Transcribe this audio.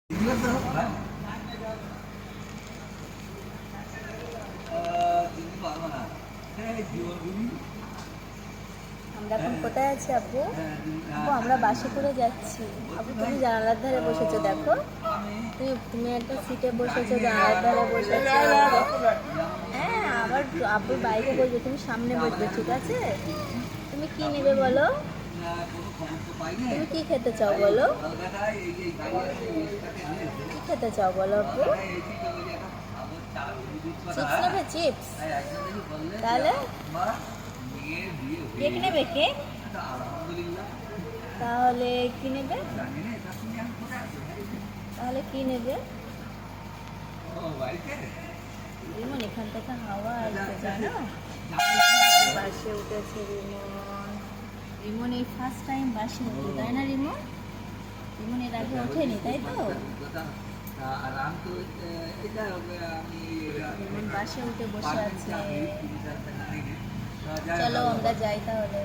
আমরা এখন কোথায় আছি আপু? আপু আমরা বাসে করে যাচ্ছি। আপু তুমি জানালার ধারে বসেছো, দেখো তুমি একটা সিটে বসেছো, জানালার ধারে বসেছো। হ্যাঁ, আবার আপুর বাইকে বসবে, তুমি সামনে বসবে, ঠিক আছে? তুমি কি নেবে বলো? তুমি কি খেতে চাও বলো? কি খেতে চাও বলো আপু? চিপস নেবে? চিপস? তাহলে কেক নেবে? কেক? তাহলে কি নেবে? তাহলে কি নেবে? রিমন, এখান থেকে হাওয়া আসছে জানো? বাসে উঠেছে রিমন। রিমন এই ফার্স্ট টাইম বাসে উঠলো, তাই না রিমন? রিমন এর আগে ওঠেনি, তাই তো? রিমন বাসে উঠে বসে আছে। চলো আমরা যাই তাহলে।